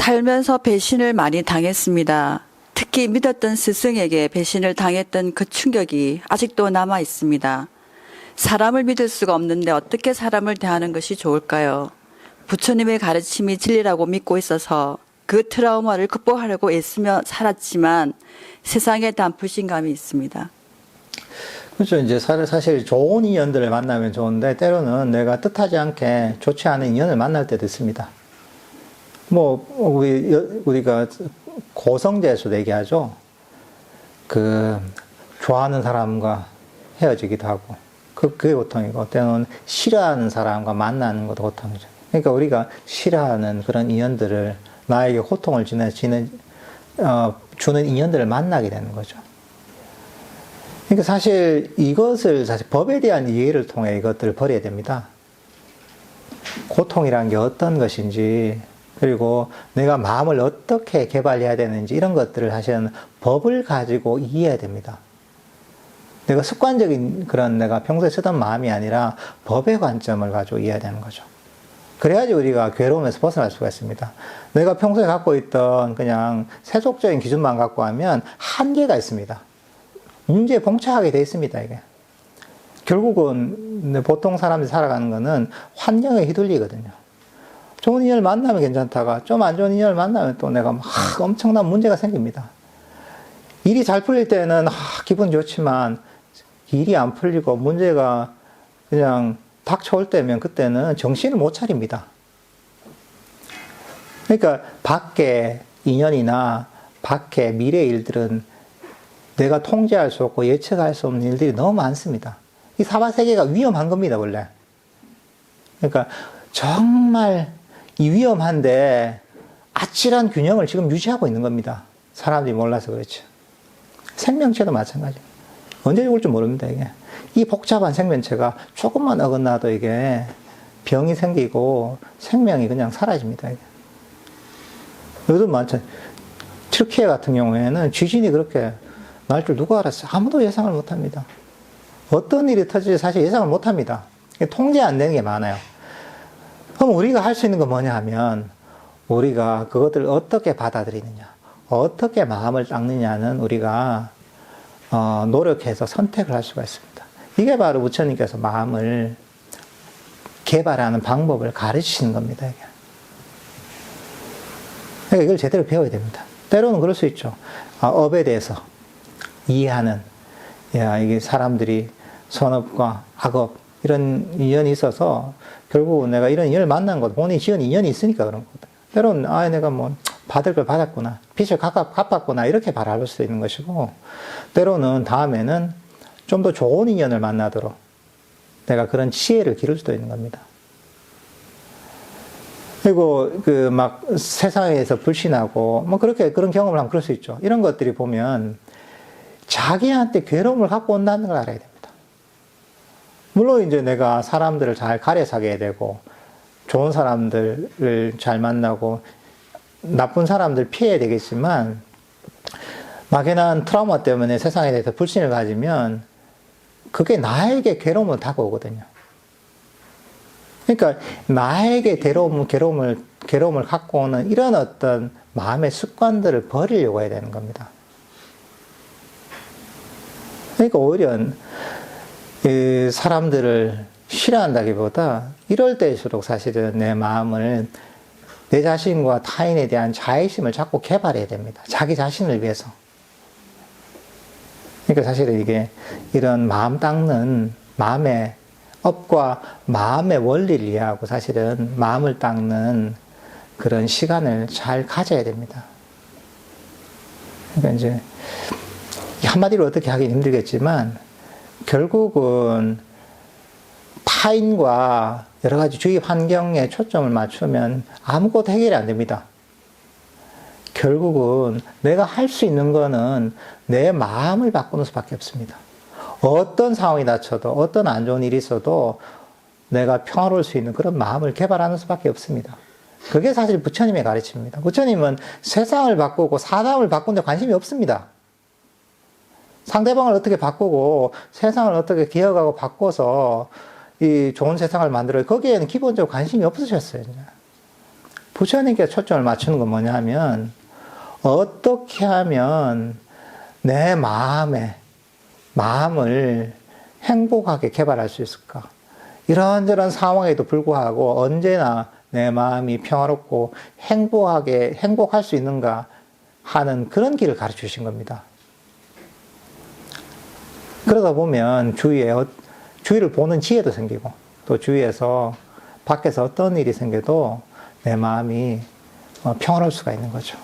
살면서 배신을 많이 당했습니다. 특히 믿었던 스승에게 배신을 당했던 그 충격이 아직도 남아 있습니다. 사람을 믿을 수가 없는데 어떻게 사람을 대하는 것이 좋을까요? 부처님의 가르침이 진리라고 믿고 있어서 그 트라우마를 극복하려고 애쓰며 살았지만 세상에 대한 불신감이 있습니다. 그렇죠. 이제 사실 좋은 인연들을 만나면 좋은데 때로는 내가 뜻하지 않게 좋지 않은 인연을 만날 때도 있습니다. 뭐 우리가 고성제에서도 얘기하죠. 좋아하는 사람과 헤어지기도 하고 그게 고통이고 때로는 싫어하는 사람과 만나는 것도 고통이죠. 그러니까 우리가 싫어하는 그런 인연들을 나에게 고통을 주는 인연들을 만나게 되는 거죠. 그러니까 사실 이것을 법에 대한 이해를 통해 이것들을 버려야 됩니다. 고통이란 게 어떤 것인지, 그리고 내가 마음을 어떻게 개발해야 되는지 이런 것들을 사실은 법을 가지고 이해해야 됩니다. 내가 습관적인 그런 내가 평소에 쓰던 마음이 아니라 법의 관점을 가지고 이해해야 되는 거죠. 그래야지 우리가 괴로움에서 벗어날 수가 있습니다. 내가 평소에 갖고 있던 그냥 세속적인 기준만 갖고 하면 한계가 있습니다. 문제에 봉착하게 돼 있습니다, 이게. 결국은 보통 사람들이 살아가는 거는 환경에 휘둘리거든요. 좋은 인연을 만나면 괜찮다가 좀 안 좋은 인연을 만나면 또 내가 막 엄청난 문제가 생깁니다. 일이 잘 풀릴 때는 기분 좋지만 일이 안 풀리고 문제가 그냥 닥쳐올 때면 그때는 정신을 못 차립니다. 그러니까 밖에 인연이나 밖에 미래의 일들은 내가 통제할 수 없고 예측할 수 없는 일들이 너무 많습니다. 이 사바세계가 위험한 겁니다, 원래. 그러니까 정말 이 위험한데 아찔한 균형을 지금 유지하고 있는 겁니다. 사람들이 몰라서 그렇죠. 생명체도 마찬가지입니다. 언제 죽을지 모릅니다, 이게. 이 복잡한 생명체가 조금만 어긋나도 이게 병이 생기고 생명이 그냥 사라집니다, 이게. 요즘 많잖아요. 튀르키예 같은 경우에는 지진이 그렇게 날 줄 누가 알았어요? 아무도 예상을 못 합니다. 어떤 일이 터질지 사실 예상을 못 합니다. 통제 안 되는 게 많아요. 그럼 우리가 할 수 있는 건 뭐냐 하면, 우리가 그것들을 어떻게 받아들이느냐, 어떻게 마음을 닦느냐는 우리가 노력해서 선택을 할 수가 있습니다. 이게 바로 부처님께서 마음을 개발하는 방법을 가르치시는 겁니다, 이게. 그러니까 이걸 제대로 배워야 됩니다. 때로는 그럴 수 있죠. 업에 대해서 이해하는, 이게 사람들이 선업과 악업, 이런 인연이 있어서 결국 내가 이런 인연을 만난 것, 본인이 지은 인연이 있으니까 그런 거다. 때로는, 내가 뭐 받을 걸 받았구나, 빚을 갚았구나, 이렇게 바라볼 수도 있는 것이고, 때로는 다음에는 좀 더 좋은 인연을 만나도록 내가 그런 지혜를 기를 수도 있는 겁니다. 그리고 막 세상에서 불신하고 뭐 그런 경험을 하면 그럴 수 있죠. 이런 것들이 보면 자기한테 괴로움을 갖고 온다는 걸 알아야 됩니다. 물론 이제 내가 사람들을 잘 가려 사귀어야 되고 좋은 사람들을 잘 만나고 나쁜 사람들 피해야 되겠지만, 막연한 트라우마 때문에 세상에 대해서 불신을 가지면 그게 나에게 괴로움을 다가오거든요. 그러니까 나에게 괴로움을 갖고 오는 이런 어떤 마음의 습관들을 버리려고 해야 되는 겁니다. 그러니까 오히려 사람들을 싫어한다기보다 이럴 때일수록 사실은 내 마음을, 내 자신과 타인에 대한 자애심을 자꾸 개발해야 됩니다. 자기 자신을 위해서. 그러니까 사실은 이게 이런 마음 닦는, 마음의 업과 마음의 원리를 이해하고 사실은 마음을 닦는 그런 시간을 잘 가져야 됩니다. 그러니까 이제 한마디로 어떻게 하긴 힘들겠지만 결국은 타인과 여러 가지 주위 환경에 초점을 맞추면 아무것도 해결이 안 됩니다. 결국은 내가 할 수 있는 거는 내 마음을 바꾸는 수밖에 없습니다. 어떤 상황이 닥쳐도 어떤 안 좋은 일이 있어도 내가 평화로울 수 있는 그런 마음을 개발하는 수밖에 없습니다. 그게 사실 부처님의 가르침입니다. 부처님은 세상을 바꾸고 사람을 바꾸는 데 관심이 없습니다. 상대방을 어떻게 바꾸고 세상을 어떻게 기억하고 바꿔서 이 좋은 세상을 만들어요. 거기에는 기본적으로 관심이 없으셨어요. 부처님께 초점을 맞추는 건 뭐냐면, 어떻게 하면 내 마음을 행복하게 개발할 수 있을까? 이런저런 상황에도 불구하고 언제나 내 마음이 평화롭고 행복할 수 있는가 하는 그런 길을 가르쳐 주신 겁니다. 그러다 보면 주위를 보는 지혜도 생기고, 또 주위에서 밖에서 어떤 일이 생겨도 내 마음이 평화로울 수가 있는 거죠.